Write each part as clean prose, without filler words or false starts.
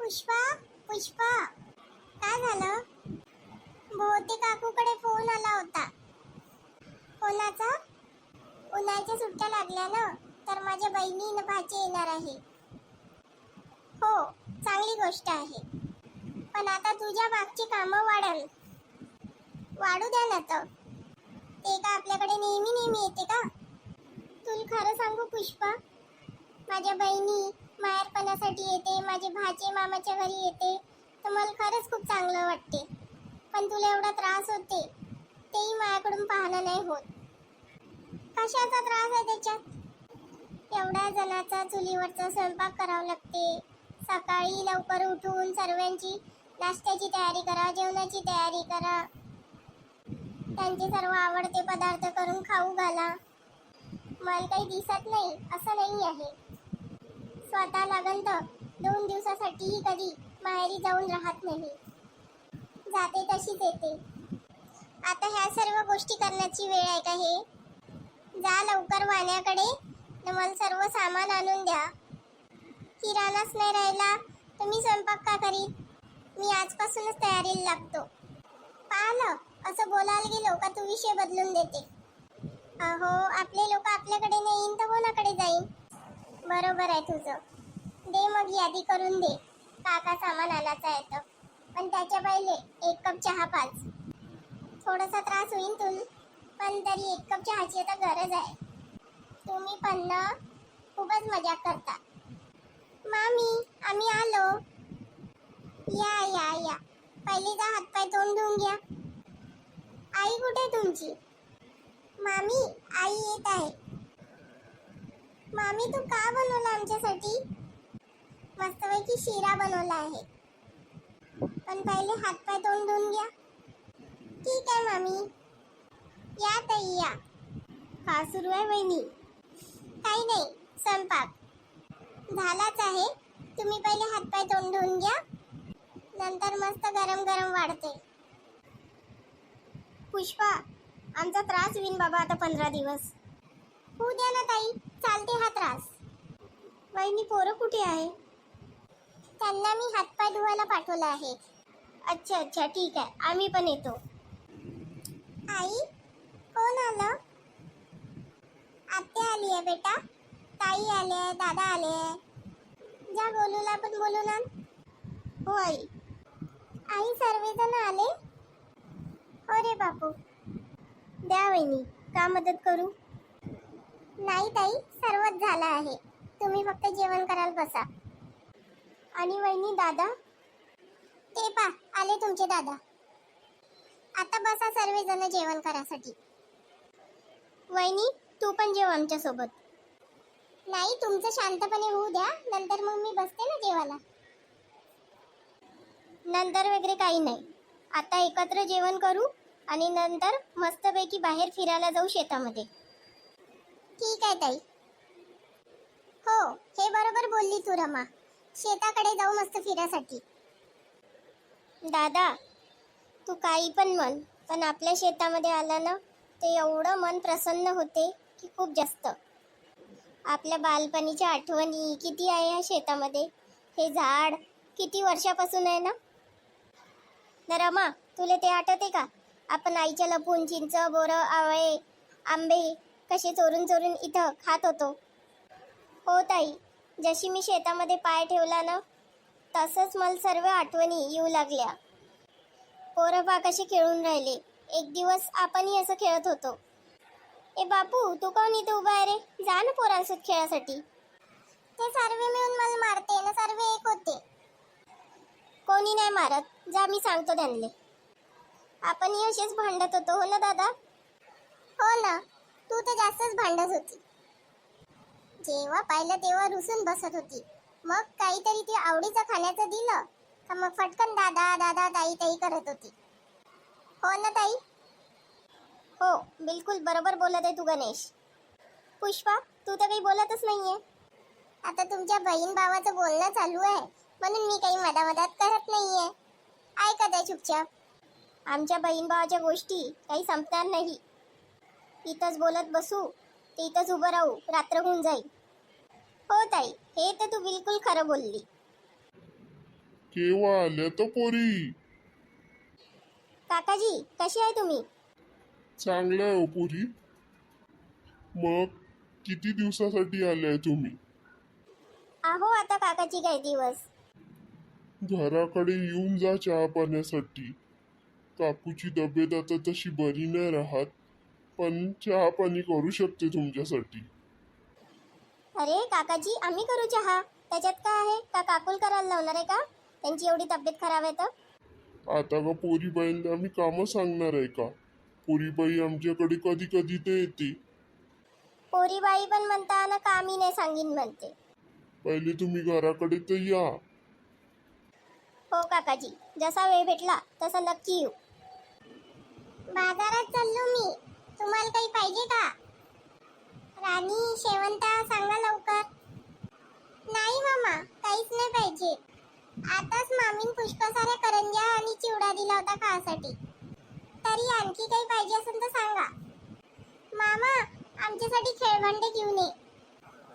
पुष्पा पुष्पा, काय झालं? बहुतेक काकूकडे फोन आला होता. कोणाचा? उन्हाळ्याच्या सुट्ट्या लागल्या ना, तर माझ्या बहिणी न भाची येणार आहे. हो, चांगली गोष्ट आहे. पण आता तुझ्या मागची कामं वाढू द्या ना. तर ते का आपल्याकडे नेहमी नेहमी येते का? तुला खरं सांगू पुष्पा, माझ्या बहिणी माहेरपणासाठी येते, माझे भाचे मामाच्या घरी येते, तर मला खरंच खूप चांगलं वाटते. पण तुला एवढा त्रास होते, तेही माझ्याकडून पाहणं नाही होत. कशाचा त्रास आहे त्याच्यात? एवढ्या जणाचा चुलीवरचा स्वयंपाक करावं लागते. सकाळी लवकर उठून सर्वांची नाश्त्याची तयारी करा, जेवणाची तयारी करा, त्यांचे सर्व आवडते पदार्थ करून खाऊ घाला. मला काही दिसत नाही असं नाही आहे. स्वतः लागन तर 2 दिवसासाठीही कधी माहेरी जाऊन राहत नाही. जाते तशीच येते. आता ह्या सर्व गोष्टी करण्याची वेळ आहे का हे? जा लवकर वाण्याकडे, मला सर्व सामान आणून द्या. किराणाच नाही राहिला तर मी स्वयंपाक का करीन? मी आजपासूनच तयारीला लागतो. पाहिलं, असं बोलायला गेलो का तू विषय बदलून देते. अहो, आपले लोक आपल्याकडे नाही येईन तर कोणाकडे जाईन? बरोबर आहे तुझं. दे मग यादी करून दे, काका सामान आणायचं आहे तर. पण त्याच्या पहिले 1 कप चहा पाच. थोडासा त्रास होईल तुला, पण तरी 1 कप चहाची आता गरज आहे. तुम्ही पण ना खूपच मजा करता. मामी, आम्ही आलो. या या या, पहिले जा हातपाय तोंड धुवून घ्या. आई कुठे तुमची? मामी, आई येत आहे. मामी, तू का बनवला आमच्यासाठी? मस्तपैकी शिरा बनवला आहे. पण पहिले हातपाय तोंड धुवून घ्या. ठीक आहे मामी. या ताई या. का सुरू आहे वहिनी? काही नाही, स्वयंपाक झालाच आहे. तुम्ही पहिले हातपाय तोंड धुवून घ्या, नंतर मस्त गरम गरम वाढते. पुष्पा, आमचा त्रास होईन बाबा आता 15 दिवस. होऊ द्या ना ताई, चालते हा त्रास. वहिनी, पोरं कुठे आहे? त्यांना मी हातपाय धुवायला पाठवलं आहे. अच्छा अच्छा, ठीक आहे, आम्ही पण येतो. आई, कोण आलं? आत्या आली आहे बेटा, ताई आले, दादा आले. जा गोलूला पण बोलून आण. हो आई. आई, सर्वजण आले? अरे बापू. द्या वहिनी, का मदत करू? नाही ताई, सर्वच झालं आहे. तुम्ही फक्त जेवण करायला बसा. आणि वहिनी, दादा? ते पा आले तुमचे दादा. आता बसा सर्वजण जेवण करासाठी. वहिनी, तू पण जेव आमच्या सोबत. नाही, तुमचं शांतपणे होऊ द्या, नंतर मग मी बसते ना जेवायला. नंतर वगैरे काही नाही, आता एकत्र जेवण करू आणि नंतर मस्तपैकी बाहेर फिरायला जाऊ शेतामध्ये. ठीक आहे ताई. हो, हे बरोबर बोलली तू रमा. शेताकडे जाऊ मस्त फिरासाठी. दादा, तू काही पण म्हण, पण आपल्या शेतामध्ये आलं ना ते एवढं मन प्रसन्न होते की खूप जास्त. आपल्या बालपणीच्या आठवणी किती आहे या शेतामध्ये. हे झाड किती वर्षापासून आहे ना रमा, तुला ते आठवते का? आपण आईच्या लपून चिंच, बोरं, आवळे, आंबे कसे चोरून चोरून इथं खात होतो. हो ताई, जशी मी शेतामध्ये पाय ठेवला ना तसंच मला सर्व आठवणी येऊ लागल्या. पोरं पा कसे खेळून राहिले. एक दिवस आपणही असं खेळत होतो. ए बापू, तू कोण इथे उभा आहे रे? जा ना पोरांसोबत खेळासाठी. ते सर्व मिळून मला मारते ना, सर्व एक होते. कोणी नाही मारत, जा, मी सांगतो त्यांना. आपणही असेच भांडत होतो, हो ना दादा? हो ना, तू तर जास्तच भांडत होती. जेव्हा पाहिलं तेव्हा रुसून बसत होती. मग काहीतरी ती आवडीचं खाण्याचं दिलं का मग फटकन दादा दादा ताई ताई करत होती. हो ना ताई? हो, बिलकुल बरोबर बोलत आहे तू गणेश. पुष्पा, तू तर काही बोलतच नाहीये. आता तुमच्या बहीण भावाचं बोलणं चालू आहे म्हणून मी काही मधामधात करत नाहीये. ऐकत आहे चुपचाप. आमच्या बहीण भावाच्या गोष्टी काही संपणार नाही. इथंच बोलत बसू ते इथंच उभं राहू, रात्र होऊन जाईल. हो ताई, हे तर तू बिलकुल खरं बोलली. केव्हा आल्या तर पोरी? काकाजी कशी आहे तुम्ही? चांगलं आहे हो पोरी. मग किती दिवसासाठी आल्याय तुम्ही? आहो आता काकाजी काही दिवस. घराकडे येऊन जा चहा पाण्यासाठी. काकूची तब्येत आता तशी बरी नाही राहत, पण चहा पाणी करू शकते तुमच्यासाठी. अरे काकाजी आम्ही करू चहा, त्याच्यात काय आहे? का काकूल करायला लावणार आहे का? त्यांची एवढी तब्येत खराब आहे तर. आता का पोरीबाईंना आम्ही कामं सांगणार आहे का? पोरीबाई आमच्याकडे कधी कधी ते येते. पोरीबाई पण म्हणता ना कामी नाही सांगीन म्हणते. पहिले तुम्ही घराकडे तर या. हो काकाजी, जसा वेळ भेटला तसा नक्की येऊ. बाजारात चाललो मी, तुम्हाला काही पाहिजे का? राणी शेवंता सांगा लवकर. नाही मामा काहीच नाही पाहिजे. आताच मामीन पुष्पा साऱ्या करंज्या आणि चिवडा दिला होता खासाठी. तरी आणखी काही पाहिजे असेल तर सांगा. मामा आमच्यासाठी खेळभांडे घेऊन ये.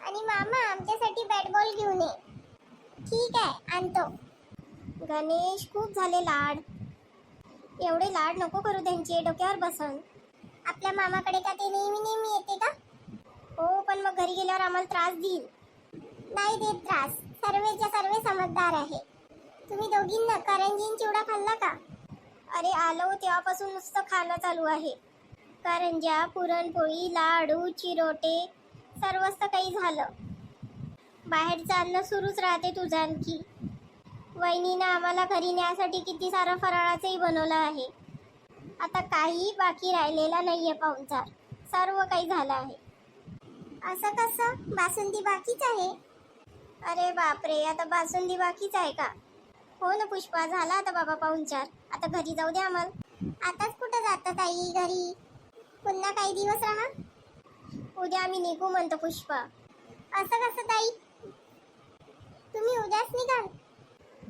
आणि मामा आमच्यासाठी बॅट बॉल घेऊन ये. ठीक आहे आणतो. गणेश खूप झाले लाड. एवढे लाड नको करू त्यांचे, डोक्यावर बसन. आपल्या मामाकडे का ते नेहमी नेहमी येते का? हो पण मग घरी गेल्यावर आम्हाला त्रास देईल. नाही देत त्रास, सर्वेच्या सर्वे समजदार आहे. तुम्ही दोघींना करंजीन चिवडा खाल्ला का? अरे आलो तेव्हापासून नुसतं खाणं चालू आहे. करंज्या, पुरणपोळी, लाडू, चिरोटे सर्वच तर काही झालं. बाहेरचं अन्न सुरूच राहते तुझं आणखी. वहिनीनं आम्हाला घरी न्यासाठी किती सारं फराळाचंही बनवलं आहे. आता काही बाकी राहिलेला नाहीये पाहुणचार, सर्व काही झालं आहे. असं कसं? बासुंदी बाकीच आहे. अरे बापरे, आता बासुंदी बाकीच आहे का? हो ना पुष्पा, झाला आता बाबा पाहुणचार. आता घरी जाऊ दे आम्हाला. आताच कुठं जाता ताई घरी? पुन्हा काही दिवस राहा. उद्या आम्ही निघू म्हणतो पुष्पा. असं कसं ताई? तुम्ही उद्याच निघाल?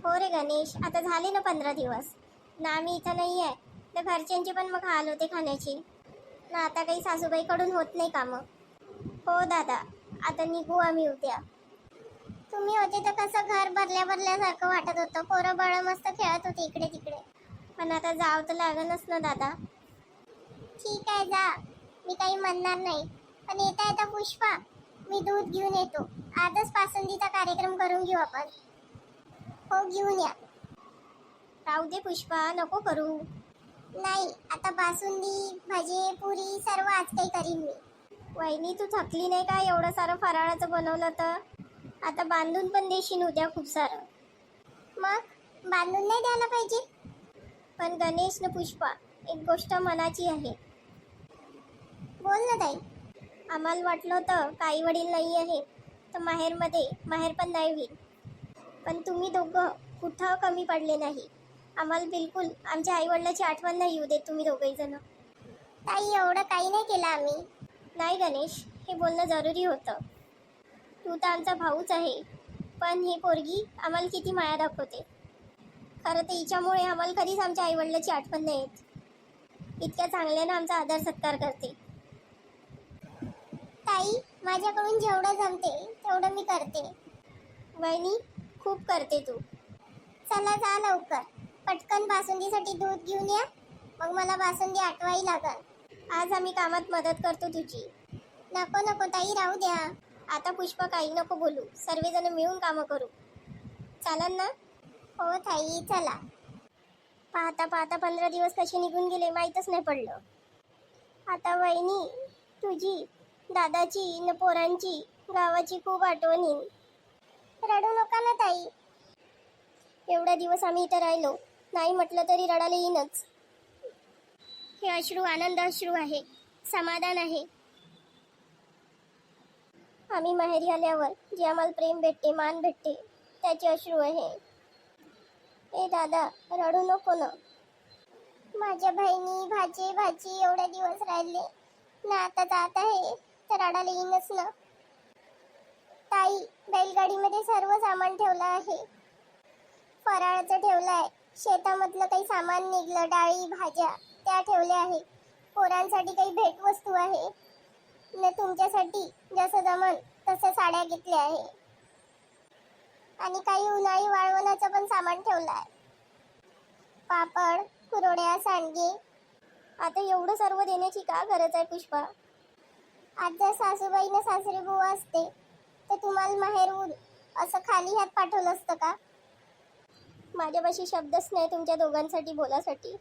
हो रे गणेश, आता झाले ना 15 दिवस ना आम्ही इथं नाही आहे. तर घरच्यांची पण मग हाल होते खाण्याची ना. आता काही सासूबाईकडून होत नाही कामं. हो दादा, आता निघू आम्ही उद्या. तुम्ही होते तर कसं घर भरल्यासारखं वाटत होतं. पोरं बाळ मस्त खेळत होते इकडे तिकडे. पण आता जावं तर लागणच ना दादा. ठीक आहे जा, मी काही म्हणणार नाही. पण येता येता पुष्पा मी दूध घेऊन येतो. आजच पासंदीचा कार्यक्रम करून घेऊ आपण. हो घेऊन या. राहू दे पुष्पा, नको करू. नाही आता बासुंदी भजे पुरी सर्व आज काही करीन मी. वहिनी तू थकली नाही का? एवढं सारं फराळाचं बनवलं तर. आता बांधून पण देशील उद्या खूप सारं. मग बांधून नाही द्यायला पाहिजे? पण गणेश न पुष्पा, एक गोष्ट मनाची आहे. बोल ना ताई. आम्हाला वाटलं होतं काही वडील नाही आहे तर माहेर पण नाही होईल. पण तुम्ही दोघं कुठं कमी पडले नाही. आम्हाला बिलकुल आमच्या आईवडिलाची आठवण नाही येऊ देत तुम्ही दोघंही जण. ताई एवढं काही नाही केलं आम्ही. नाही गणेश, हे बोलणं जरुरी होतं. तू तर आमचा भाऊच आहे, पण ही पोरगी आम्हाला किती माया दाखवते. खरं तर हिच्यामुळे आम्हाला कधीच आमच्या आईवडिलाची आठवण नाही येत. इतक्या चांगल्यानं आमचा आदर सत्कार करते. ताई माझ्याकडून जेवढं जमते तेवढं मी करते. वहिनी खूप करते तू. चला जा लवकर, पटकन बासुंदीसाठी दूध घेऊन या. मग मला बासुंदी आठवावी लागल. आज आम्ही कामात मदत करतो तुझी. नको नको ताई, राहू द्या. आता पुष्पा काही नको बोलू, सर्वजण मिळून कामं करू. चालेल ना? हो ताई चला. पाहता पाहता 15 दिवस कसे निघून गेले माहीतच नाही पडलं. आता वहिनी तुझी, दादाची न पोरांची, गावाची खूप आठवण येईल. रडू नका ना ताई. एवढा दिवस आम्ही इथं राहिलो, नाही म्हटलं तरी रडायला येईनच. हे अश्रू आनंद अश्रू आहे, समाधान आहे. आम्ही माहेरी आल्यावर जे आम्हाला प्रेम भेटते, मान भेटते, त्याचे अश्रू आहे. ए दादा रडू नको ना. माझ्या बहिणी भाचे भाची एवढे दिवस राहिले ना, आता जात आहे तर रडायला येईनच ना. ताई बैलगाडीमध्ये सर्व सामान ठेवलं आहे. फराळाचं ठेवलं आहे, शेतामधलं काही सामान निघलं, डाळी भाज्या त्या ठेवल्या आहे. पोरांसाठी काही भेटवस्तू आहे न तुमच्यासाठी जसं जमन तसं साड्या घेतल्या आहे. आणि काही उन्हाळी वाळवणाचं पण सामान ठेवलाय. पापड, कुरवड्या, सांडगे. आता एवढं सर्व देण्याची का गरज आहे पुष्पा? आज जर सासूबाईनं सासरी बुवा असते तर तुम्हाला माहेरहून असं खाली हात पाठवलं असतं का? माझ्यापाशी शब्दच नाही तुमच्या दोघांसाठी बोलासाठी.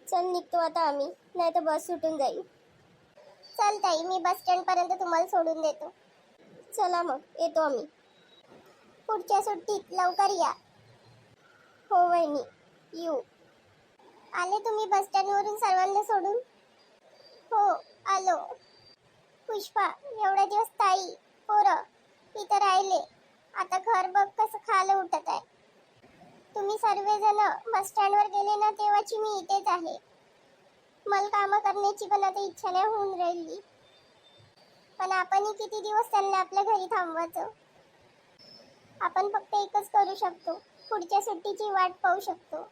चल निघतो आता आम्ही, नाही तर बस सुटून जाईल. चल ताई, मी बस स्टँड पर्यंत तुम्हाला सोडून देतो. चला मग, येतो आम्ही. पुढच्या सुट्टीत लवकर या. हो वहिनी, येऊ. आले तुम्ही बस स्टँड वरून सर्वांना सोडून? हो, आलो. पुष्पा, एवढे दिवस ताई, पोरं इथं राहिले. आता घर बघ कसं खायला उठत आहे. तुम्ही सर्वजण बस स्टँडवर गेले ना तेव्हाची मी इथेच आहे. मला कामं करण्याची पण आता इच्छा नाही होऊन राहिली. पण आपणही किती दिवस त्यांना आपल्या घरी थांबवायचं? आपण फक्त एकच करू शकतो, पुढच्या सुट्टीची वाट पाहू शकतो.